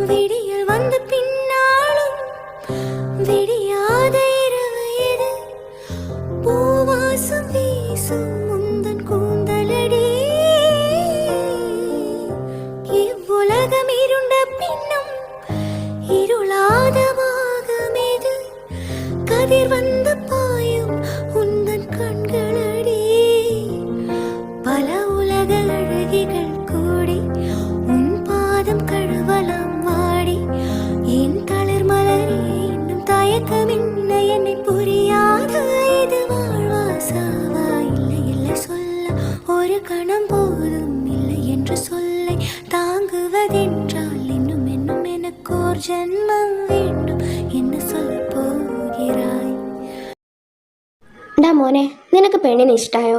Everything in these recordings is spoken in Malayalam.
விடியல் வந்த பின்னாலும் விடியாத இரவு எது? பூவாசம் வீசும் முந்தன் கூந்தலடி. இவ்வுலகம் இருண்ட பின்னும் இருளாத பாகமெது? கதிர் வந்து பாயும் உந்தன் கண்களடி. பல உலக அழகிகள் கூடி உன் பாதம் கழுவலாம் வாடி. என் தளிர் மலரே இன்னும் தயக்கமில்லை என்னை புரியாத இது வாழ்வா சாவா? இல்லை இல்லை சொல்ல ஒரு கணம் போதும் இல்லை என்று சொல்லை தாங்குவதென்றால் இன்னும் இன்னும் எனக்கு ஒரு ஜென்மம் வேண்டும். என்ன சொல்ல போகிறாய்? ഡാ മോനെ, നിനക്ക് പെണ്ണിനെ ഇഷ്ടായോ?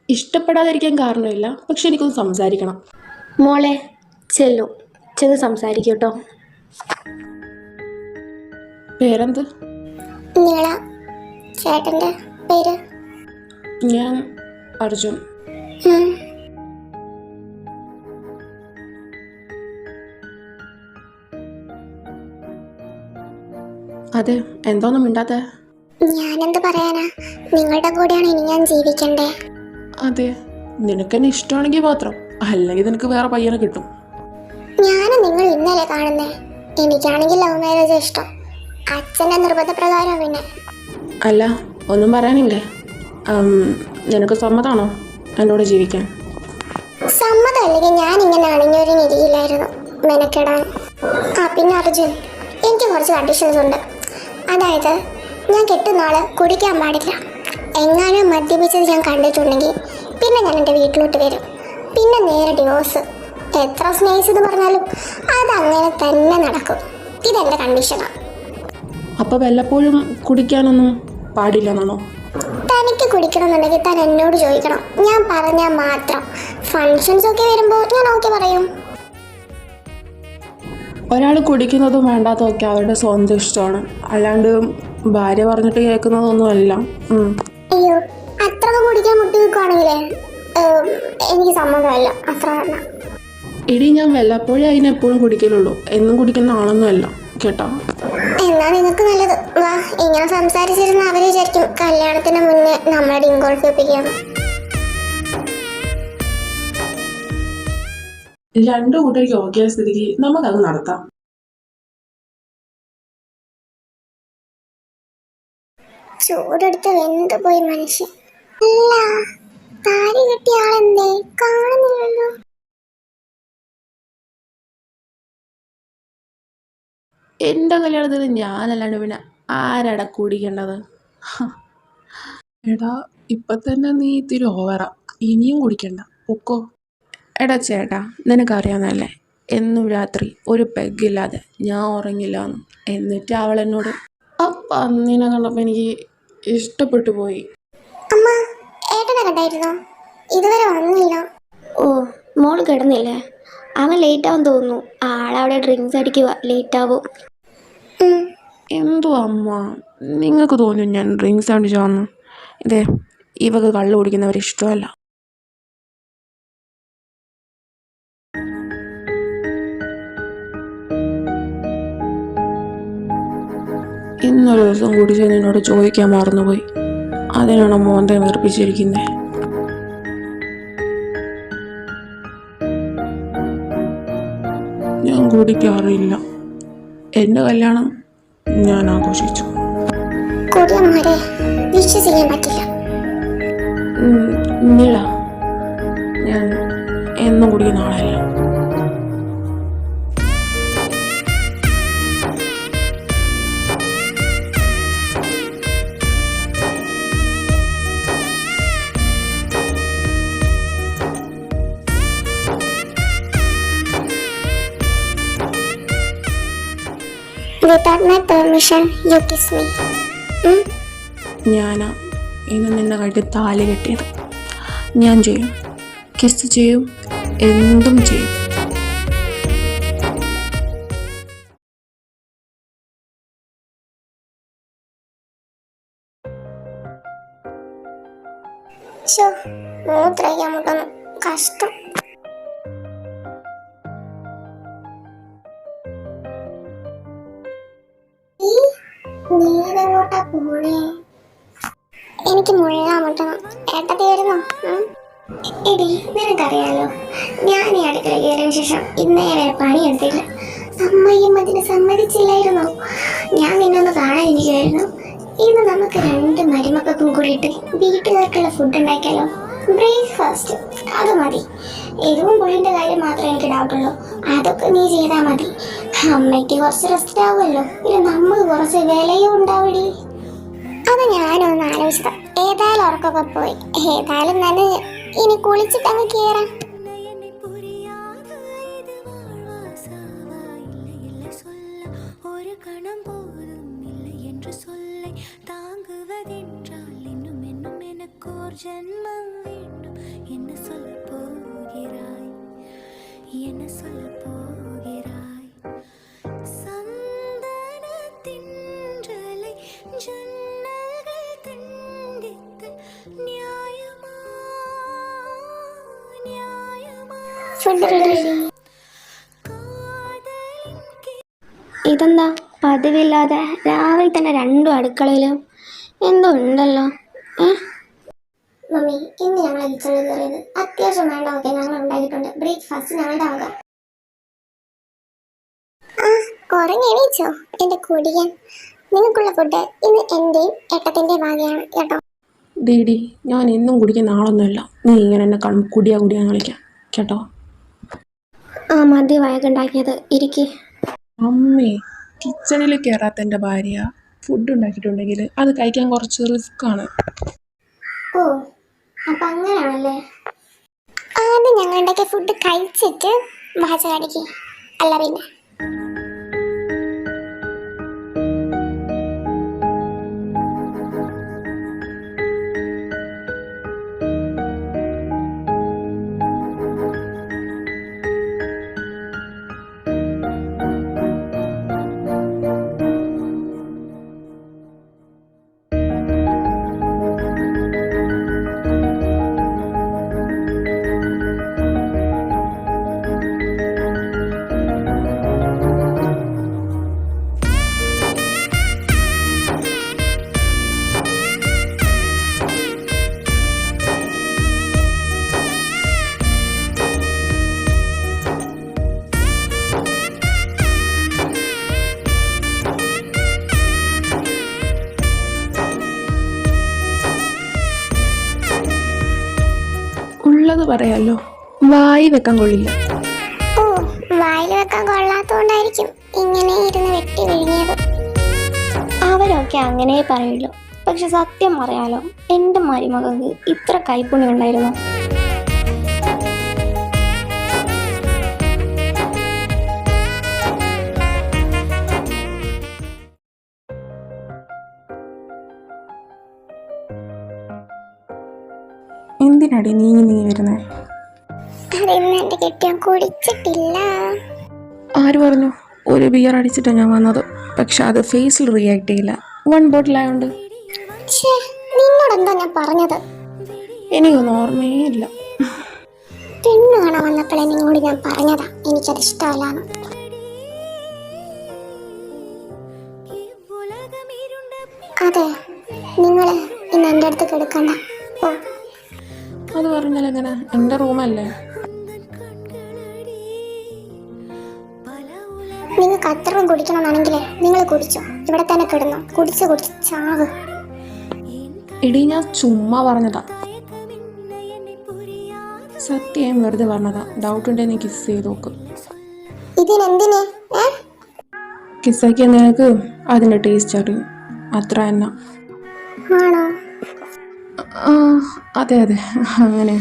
ഇഷ്ടപ്പെടാതിരിക്കാൻ കാരണമില്ല, പക്ഷെ എനിക്കൊന്ന് സംസാരിക്കണം. മോളെ ചെല്ലു, ചെന്ന് സംസാരിക്കൂട്ടോ. പേരെന്ത്? നീള. ചേട്ടൻ്റെ പേര്? ഞാൻ അർജുൻ. അതെ, എന്തോന്നും മിണ്ടാത്തെ? ഞാനെന്ത് പറയാനാ, നിങ്ങളുടെ കൂടെയാണ് ഇനി ഞാൻ ജീവിക്കണ്ടേ. അതെ, നിനക്കെന്നെ ഇഷ്ടമാണെങ്കിൽ മാത്രം, അല്ലെങ്കിൽ നിനക്ക് വേറെ പയ്യനെ കിട്ടും. ഞാനും നിങ്ങൾ ഇന്നലെ കാണുന്നേ. എനിക്കാണെങ്കിൽ ലവ് മാരേജ് ഇഷ്ടം, അച്ഛൻ്റെ നിർബന്ധപ്രകാരം. പിന്നെ അല്ല, ഒന്നും പറയാനില്ലേ? നിനക്ക് സമ്മതമാണോ എൻ്റെ കൂടെ ജീവിക്കാൻ? സമ്മതം അല്ലെങ്കിൽ ഞാൻ ഇങ്ങനെ അണിഞ്ഞൊരിഞ്ഞിരിക്കില്ലായിരുന്നു മെനക്കെടാൻ. പിന്നെ അർജുൻ, എനിക്ക് കുറച്ച് കണ്ടീഷൻസ് ഉണ്ട്. അതായത്, ഞാൻ കെട്ടുന്ന ആള് കുടിക്കാൻ പാടില്ല. എങ്ങാനും മദ്യപിച്ചത് ഞാൻ കണ്ടിട്ടുണ്ടെങ്കിൽ പിന്നെ ഞാൻ എൻ്റെ വീട്ടിലോട്ട് വരും. പിന്നെ നേരെ ഡിവോഴ്സ്. എത്ര സ്നേഹിച്ചെന്ന് പറഞ്ഞാലും അതങ്ങനെ തന്നെ നടക്കും. ഇതെൻ്റെ കണ്ടീഷനാണ്. അപ്പോൾ വല്ലപ്പോഴും കുടിക്കാനൊന്നും പാടില്ലെന്നാണോ? തനിക്ക് കുടിക്കണമെന്നുണ്ടെങ്കിൽ താൻ എന്നോട് ചോദിക്കണം, ഞാൻ പറഞ്ഞാൽ മാത്രം. ഫങ്ഷൻസ് ഒക്കെ വരുമ്പോൾ ഞാൻ ഓക്കെ പറയും. ഒരാൾ കുടിക്കുന്നതും വേണ്ടാത്തതും ഒക്കെ അവരുടെ സ്വന്തം ഇഷ്ടമാണ്, അല്ലാണ്ട് ഭാര്യ പറഞ്ഞിട്ട് കേൾക്കുന്നതൊന്നുമല്ല. അയ്യോ, അത്രയൊക്കെ കുടിക്കാൻ മുട്ടി നിൽക്കുവാണെങ്കിലേ എനിക്ക് സമ്മതമല്ല. അത്ര തന്നെ. ഇടി, ഞാൻ വല്ലപ്പോഴേ അതിനെപ്പോഴും കുടിക്കലുള്ളൂ, എന്നും കുടിക്കുന്ന ആളൊന്നുമല്ല കേട്ടോ. എന്നാ നിങ്ങൾക്ക് നല്ലത്. വാ, ഇങ്ങനെ സംസാരിച്ചിരുന്ന അവര് വിചാരിക്കും കല്യാണത്തിന് മുന്നേ നമ്മളെ ഡിങ്കോൾപ്പിക്കുകയാണ്. രണ്ടു കൂട്ടർക്ക് ഓക്കെ സ്ഥിതിക്ക് നമുക്കത് നടത്താം. ചൂടെടുത്ത് വെന്ത് പോയി മനുഷ്യൻ. അല്ല, താരി കെട്ടിയ ആളെന്തേ കാണുന്നില്ലല്ലോ? എൻ്റെ കല്യാണത്തിന് ഞാനല്ലാണ്ട് പിന്നെ ആരടാ കുടിക്കേണ്ടത്? എടാ, ഇപ്പം തന്നെ നീ ഇത്തിരി ഓവറാ, ഇനിയും കുടിക്കണ്ട, പൊക്കോ. എടാ ചേട്ടാ, നിനക്കറിയാവുന്നതല്ലേ, എന്നും രാത്രി ഒരു പെഗ്ഗില്ലാതെ ഞാൻ ഉറങ്ങില്ല എന്ന്. എന്നിട്ട് അവൾ എന്നോട് അപ്പം അന്നിനെ കണ്ടപ്പോൾ എനിക്ക് ഇഷ്ടപ്പെട്ടു പോയി. അമ്മ, ഏട്ടനെ കണ്ടായിരുന്നോ? ഇതുവരെ വന്നില്ല. ഓ, മോൾ കിടന്നില്ലേ? അവൻ ലേറ്റ് ആവും തോന്നുന്നു. ആളവിടെ ഡ്രിങ്ക്സ് അടിക്കുക, ലേറ്റ് ആവും. എന്തോ അമ്മ, നിങ്ങൾക്ക് തോന്നും ഞാൻ ഡ്രിങ്ക്സ് അടിച്ചോന്ന്? ഇതേ, ഇവക്ക് കള്ളു കുടിക്കുന്നവർ ഇഷ്ടമല്ല. ഇന്നൊരു ദിവസം കുടിച്ച് നിന്നോട് ചോദിക്കാൻ മറന്നുപോയി, അതിനാണ് മോന്തെ വീർപ്പിച്ചിരിക്കുന്നത്. ഞാൻ കുടിക്കാറില്ല. എൻ്റെ കല്യാണം ഞാൻ ആഘോഷിച്ചു. കുടിയന്മാരെ വിശ്വസിക്കാൻ പറ്റില്ല. നീള, ഞാൻ എന്നും കുടിക്കുന്ന ആളല്ല. Without my permission, you kiss me. ഞാനാ ഇന്ന് നിന്നെ കണ്ടി താലി കെട്ടിയത്. ഞാൻ ചെയ്യും, കിസ് ചെയ്യും, എന്തും ചെയ്യും. മൂത്രയ്ക്കാൻ മുട്ടുന്നു, കഷ്ടം. നീരെങ്ങോട്ടാ പോണേ? എനിക്ക് മുള്ളാൻ മുട്ടണം. ഏട്ടത്തി വരുന്നോ? എടി നിനക്കറിയാലോ, ഞാൻ ഈ അടുക്കള കയറിയ ശേഷം ഇന്നേ വരെ പണിയെടുത്തില്ല. അമ്മയും അതിന് സമ്മതിച്ചില്ലായിരുന്നു. ഞാൻ നിന്നൊന്ന് കാണാനിരിക്കുമായിരുന്നു. ഇന്ന് നമുക്ക് 2 മരുമക്കൾക്കും കൂടിയിട്ട് വീട്ടുകാർക്കുള്ള ഫുഡ് ഉണ്ടാക്കിയാലോ? ബ്രേക്ക്ഫാസ്റ്റ് അത് മതി. എരിവും പുളിൻ്റെ കാര്യം മാത്രമേ എനിക്ക് ഡൗട്ടുള്ളൂ. അതൊക്കെ നീ ചെയ്താൽ മതി. അമ്മയ്ക്ക് കുറച്ച് റെസ്റ്റ് ആവുമല്ലോ, പിന്നെ നമുക്ക് കുറച്ച് വിലയും ഉണ്ടാവടി. അത് ഞാനൊന്ന് ആലോചിച്ചതാ. ഏതായാലും ഉറക്കൊക്കെ പോയി. ഏതായാലും ഞാൻ ഇനി കുളിച്ചിട്ട് അങ്ങ് കയറാം. ஒரு கணம் போதும் இல்லை என்று சொல்லை தாங்குவதென்றால் இன்னும் இன்னும் எனக்கு ஒரு ஜென்மம் வேண்டும். என்ன சொல்ல போகிறாய், என்ன சொல்ல போகிறாய்? சந்தனத்தின்றலை ஜன்னல்கள் தண்டித்த நியாயமா, நியாயமா? ഇതെന്താ പതിവില്ലാതെ രാവിലെ തന്നെ 2 അടുക്കളയിലും എന്തോ ഉണ്ടല്ലോ? മമ്മി, ഇന്ന് ഞങ്ങൾ കിച്ചണിൽ കയറിയത് അത്യാവശ്യം വേണ്ടതൊക്കെ ഞങ്ങൾ ഉണ്ടാക്കിയിട്ടുണ്ട്. ബ്രേക്ക്ഫാസ്റ്റ് ഞങ്ങളുടെ ആവുക. കുറഞ്ഞെണീച്ചോ എന്റെ കുടിയൻ? നിങ്ങൾക്കുള്ള ഫുഡ് ഇന്ന് എന്റെയും ഏട്ടത്തിന്റെയും ഭാഗ്യമാണ് കേട്ടോ. ഡീഡി, ഞാൻ എന്നും കുടിക്കുന്ന ആളൊന്നുമല്ല. നീ ഇങ്ങനെ എന്നെ കാണുമ്പോൾ കുടിയാന്ന് വിളിക്കാം കേട്ടോ. മതി വയക്കുണ്ടാക്കിയത്. ഇരിക്കേ. അമ്മേ, കിച്ചണിൽ കയറാത്ത എൻ്റെ ഭാര്യ ഫുഡ് ഉണ്ടാക്കിയിട്ടുണ്ടെങ്കിൽ അത് കഴിക്കാൻ കുറച്ച് റിസ്ക്കാണ്. ഓ, അപ്പൊ അങ്ങനെയാണല്ലേ? ആദ്യം ഞങ്ങൾ ഉണ്ടാക്കിയ ഫുഡ് കഴിച്ചിട്ട് ഭാഷ കടിക്ക്. അല്ല പിന്നെ ഉള്ളത് പറയാലോ, വായി വെക്കാൻ കൊള്ളില്ല. ഓ, വായിൽ വെക്കാൻ കൊള്ളാത്തോണ്ടായിരിക്കും ഇങ്ങനെ ഇരുന്ന് വെട്ടി വിഴുങ്ങിയത്. അവരൊക്കെ അങ്ങനെ പറയുള്ളൂ. പക്ഷെ സത്യം പറയാലോ, എൻ്റെ മരുമകൾക്ക് ഇത്ര കൈപ്പുണ്യം ഉണ്ടായിരുന്നു. എന്തിനാടി നീ വരുന്നേ? അതിന്ന് എന്റെ കെട്ടിയാൻ കുടിച്ചിട്ടില്ല. ആര് പറഞ്ഞു? ഒരു ബിയർ അടിച്ചിട്ടാണ് ഞാൻ വന്നത്. പക്ഷെ അത് ഫേസിൽ റിയാക്ട് ചെയ്യില്ല. 1 ബോട്ടിൽ ആയതുകൊണ്ട്. നിന്നോടെന്തോ ഞാൻ പറഞ്ഞത്? എനിക്കൊന്നും ഓർമ്മയേ ഇല്ല. പെണ്ണ് കാണാൻ വന്നപ്പോഴേ നിങ്ങളോട് ഞാൻ പറഞ്ഞതാ എനിക്കത് ഇഷ്ടമല്ലാന്ന്. അതെ, നിങ്ങള് ഇന്ന് എൻ്റെ അടുത്ത് കിടക്കണ്ട. ഓ, അത് പറഞ്ഞാൽ എങ്ങനെ? എൻ്റെ റൂമല്ലേ. നിങ്ങൾക്ക് അത്രയും കുടിക്കണമെന്നാണെങ്കിലേ നിങ്ങൾ കുടിച്ചോ. ഇവിടെ തന്നെ കിടന്നോ. കുടിച്ച് ചാവ്. എടി, ഞാൻ ചുമ്മാ പറഞ്ഞതാ. സത്യം വെറുതെ പറഞ്ഞതാ. ഡൗട്ട് ഉണ്ടെങ്കിൽ നീ കിസ് ചെയ്ത് നോക്ക്. ഇതിനെന്തിന്? കിസ്സാക്കിയ നിനക്ക് അതിൻ്റെ ടേസ്റ്റ് അറിയും. അത്ര തന്നെ. ആണോ? അതെ അങ്ങനെ.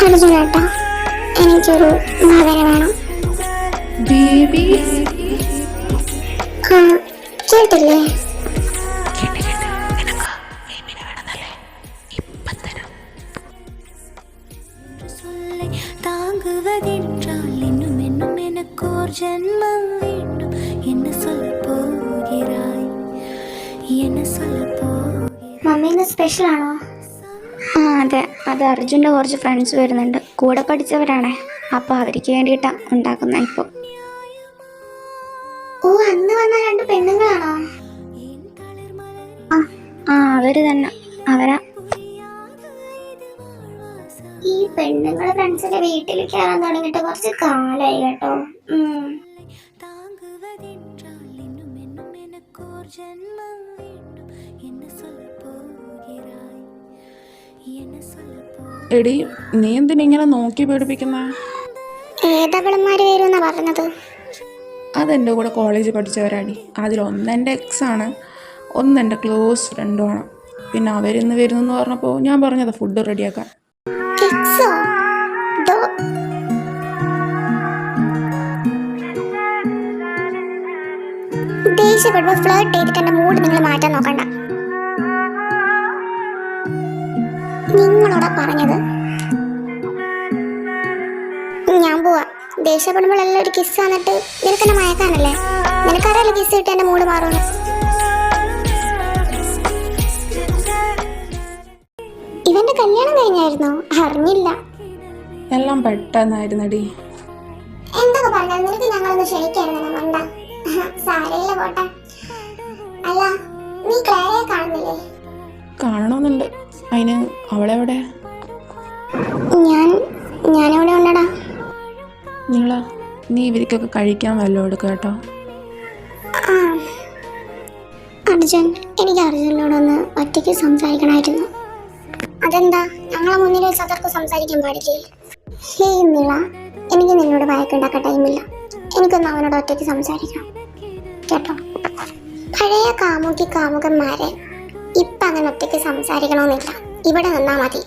അർജുനേട്ടാ, എനിക്കൊരു മകനെ വേണം. ബേബി, കേട്ടില്ലേ? தாங்குவதென்றால் இன்னும் இன்னும் எனக்கு ஒரு ஜென்மம் வேண்டும். என்ன சொல்ல போகிறாய், என்ன சொல்ல போகிறாய்? മമ്മി ഇന്ന് സ്പെഷ്യൽ ആണോ? ആ അതെ, അത് അർജുൻ്റെ കുറച്ച് ഫ്രണ്ട്സ് വരുന്നുണ്ട്, കൂടെ പഠിച്ചവരാണേ. അപ്പോൾ അവർക്ക് വേണ്ടിയിട്ടാണ് ഉണ്ടാക്കുന്നത് ഇപ്പോൾ. ഓ, അന്ന് വന്ന 2 പെണ്ണുങ്ങളാണോ? ആ അവർ തന്നെ, അവരാ. ഈ പെണ്ണുങ്ങളെ ഫ്രണ്ട്സിന്റെ വീട്ടിൽ കയറാൻ തുടങ്ങിയിട്ട് കുറച്ച് കാലായി കേട്ടോ. தாங்குவதென்றால் இன்னும் இன்னும் எனக்கோர் ஜென்மம் வேண்டும். என்ன சொல்ல போகிறாய், என்ன சொல்ல എടി, നീ എന്തിനിങ്ങനെ നോക്കി പേടിപ്പിക്കുന്നേ? ഏതവളന്മാര് വരുമെന്നാ പറഞ്ഞത്? അതെൻ്റെ കൂടെ കോളേജിൽ പഠിച്ചവരാടി. അതിലൊന്ന് എൻ്റെ എക്സാണ്, ഒന്ന് എൻ്റെ ക്ലോസ് ഫ്രണ്ടുമാണ്. പിന്നെ അവരിന്ന് വരുന്നെന്ന് പറഞ്ഞപ്പോൾ ഞാൻ പറഞ്ഞതാ ഫുഡ് റെഡിയാക്കാൻ. കിക്സോ? ദേഷ്യപ്പെടുമ്പോ ഫ്ലേർട്ട് ചെയ്തിട്ട് എന്റെ മൂഡ് നിങ്ങൾ മാറ്റാൻ നോക്കണ്ട. നിങ്ങളോടാ പറഞ്ഞത്. ഞാൻ പോവാ. ദേഷ്യപ്പെടുമ്പോഴെല്ലാം ഒരു കിസ് വന്നിട്ട് നിനക്കെന്നെ മയക്കാനല്ലേ? നിനക്കറിയാലോ കിസ് കിട്ടി എന്റെ മൂഡ് മാറുന്നു. ഇവന്റെ കല്യാണം കഴിഞ്ഞായിരുന്നോ? അറിഞ്ഞില്ല. എല്ലാം പെട്ടെന്നായിരുന്നടി. എന്തൊക്കെ പറഞ്ഞാൽ നിനക്ക് ഞങ്ങളൊന്ന് ക്ഷണിക്കായിരുന്നു മണ്ട. സാരയില്ല പോട്ടെ. അല്ല, നീ ക്ലാരയെ കാണുന്നില്ലേ? കാണണമെന്നുണ്ട്. അതിന് അവളെവിടെ? ഞാനവിടെ ഉണ്ടടാ. നീ ഇവർക്കൊക്കെ കഴിക്കാൻ വല്ലതും എടുക്കുക കേട്ടോ. ആ അർജുൻ, എനിക്ക് അർജുനോടൊന്ന് ഒറ്റയ്ക്ക് സംസാരിക്കണമായിരുന്നു. അതെന്താ, ഞങ്ങളെ മുന്നിൽ സദർക്ക് സംസാരിക്കാൻ പാടില്ലേ? ഹേയ് നീള, എനിക്ക് നിന്നോട് വഴക്കുണ്ടാക്കാൻ ടൈമില്ല. എനിക്കൊന്ന് അവനോട് ഒറ്റയ്ക്ക് സംസാരിക്കണം കേട്ടോ. പഴയ കാമുകന്മാരെ ഇപ്പം അങ്ങനെ ഒറ്റയ്ക്ക് സംസാരിക്കണമെന്നില്ല. ഇവിടെ നിന്നാ മതി.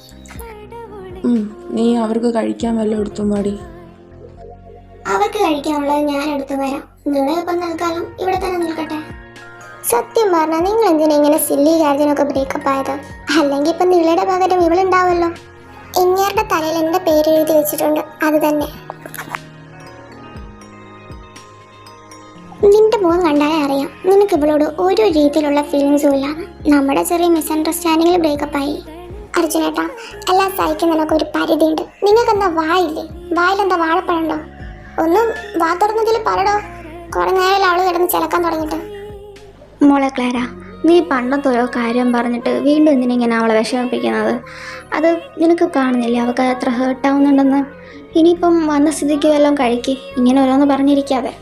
നീ അവർക്ക് കഴിക്കാൻ വല്ലതും എടുത്തും പാടി. അവർക്ക് കഴിക്കാനുള്ളത് ഞാൻ എടുത്തു വരാം. നിങ്ങളിപ്പം തൽക്കാലം ഇവിടെ തന്നെ നിൽക്കട്ടെ. സത്യം പറഞ്ഞാൽ നിങ്ങൾ എന്തിനാ ഇങ്ങനെ സില്ലി കാര്യത്തിനൊക്കെ ബ്രേക്കപ്പ് ആയത്? അല്ലെങ്കിൽ ഇപ്പം നിളയുടെ പകരം ഇവളുണ്ടാവല്ലോ. ഇങ്ങേരുടെ തലയിൽ എൻ്റെ പേര് എഴുതി വെച്ചിട്ടുണ്ട്, അത് തന്നെ. നിന്റെ മുഖം കണ്ടാലേ അറിയാം നിനക്ക് ഇവളോട് ഒരു രീതിയിലുള്ള ഫീലിങ്സും ഇല്ലാന്ന്. നമ്മുടെ ചെറിയ മിസ്അണ്ടർസ്റ്റാൻഡിങ്ങിൽ ബ്രേക്കപ്പായി. അർജുനേട്ടാ, എല്ലാം സഹിക്കുന്നതിനൊക്കെ ഒരു പരിധിയുണ്ട്. നിങ്ങൾക്ക് എന്താ വായില്ലേ? വായിലെന്താ വാഴപ്പഴുണ്ടോ? ഒന്നും വാ തുറന്നതിൽ പറടോ. കുറെ നേരം അവള് കിടന്ന് ചിലക്കാൻ തുടങ്ങിയിട്ട്. മോളെ ക്ലാര, നീ പണ്ടത്തെ ഓരോ കാര്യം പറഞ്ഞിട്ട് വീണ്ടും എന്തിനിങ്ങനെ അവളെ വിഷമിപ്പിക്കുന്നത്? അത് നിനക്ക് കാണുന്നില്ലേ അവൾക്ക് എത്ര ഹേർട്ടാവുന്നുണ്ടെന്ന്? ഇനിയിപ്പം വന്ന സ്ഥിതിക്ക് വല്ലതും കഴിക്ക്, ഇങ്ങനെ ഓരോന്ന് പറഞ്ഞിരിക്കാതെ.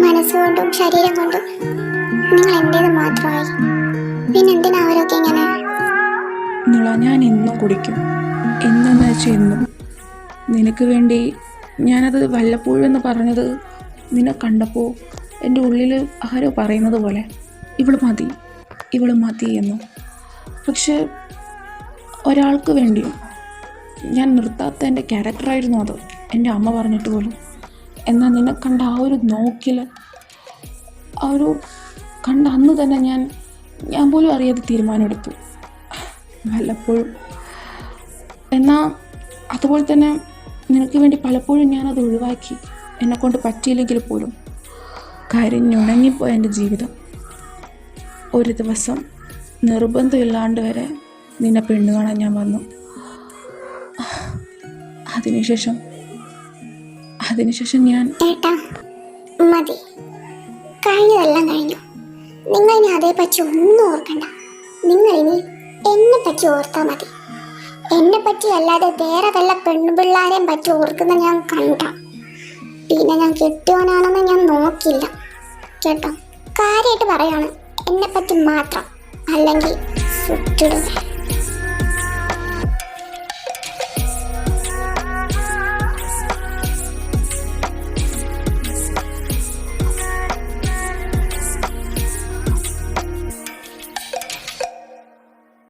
മനസ്സുകൊണ്ടും ശരീരം കൊണ്ടും നിങ്ങൾ എൻ്റേത് മാത്രമായി. പിന്നെന്തിനാ അവരൊക്കെ ഇങ്ങനെ? ഞാൻ എന്നും കുടിക്കും, എന്നെന്ന് വെച്ചാൽ എന്നും. നിനക്ക് വേണ്ടി ഞാനത് വല്ലപ്പോഴും എന്ന് പറഞ്ഞത് നിന്നെ കണ്ടപ്പോൾ എൻ്റെ ഉള്ളിൽ ആരോ പറയുന്നത് പോലെ ഇവള് മതി എന്നു. പക്ഷെ ഒരാൾക്ക് വേണ്ടിയും ഞാൻ നിർത്താത്ത എൻ്റെ ക്യാരക്ടറായിരുന്നു അത്, എൻ്റെ അമ്മ പറഞ്ഞിട്ട് പോലും. എന്നാൽ നിന്നെ കണ്ട ആ ഒരു നോക്കിൽ, ആ ഒരു കണ്ട അന്ന് തന്നെ ഞാൻ പോലും അറിയാതെ തീരുമാനമെടുത്തു വല്ലപ്പോഴും. എന്നാൽ അതുപോലെ തന്നെ നിനക്ക് വേണ്ടി പലപ്പോഴും ഞാനത് ഒഴിവാക്കി, എന്നെക്കൊണ്ട് പറ്റിയില്ലെങ്കിൽ പോലും. കരഞ്ഞുണങ്ങിപ്പോയ എൻ്റെ ജീവിതം. ഒരു ദിവസം നിർബന്ധമില്ലാണ്ട് വരെ നിന്നെ പെണ്ണ് കാണാൻ ഞാൻ വന്നു. അതിനുശേഷം ഞാൻ ഏട്ടാ മതി, കഴിഞ്ഞതെല്ലാം കഴിഞ്ഞു. നിങ്ങൾ ഇനി അതേപ്പറ്റി ഒന്നും ഓർക്കണ്ട. നിങ്ങൾ ഇനി എന്നെ പറ്റി ഓർത്താൽ മതി. എന്നെ പറ്റി അല്ലാതെ വേറെ വല്ല പെണ്ണുപിള്ളാരെയും പറ്റി ഓർക്കുന്ന ഞാൻ കണ്ട പിന്നെ ഞാൻ കെട്ടിയവനാണെന്ന് ഞാൻ നോക്കില്ല കേട്ടോ. കാര്യമായിട്ട് പറയാണ്, എന്നെ പറ്റി മാത്രം, അല്ലെങ്കിൽ സുറ്റിടുക.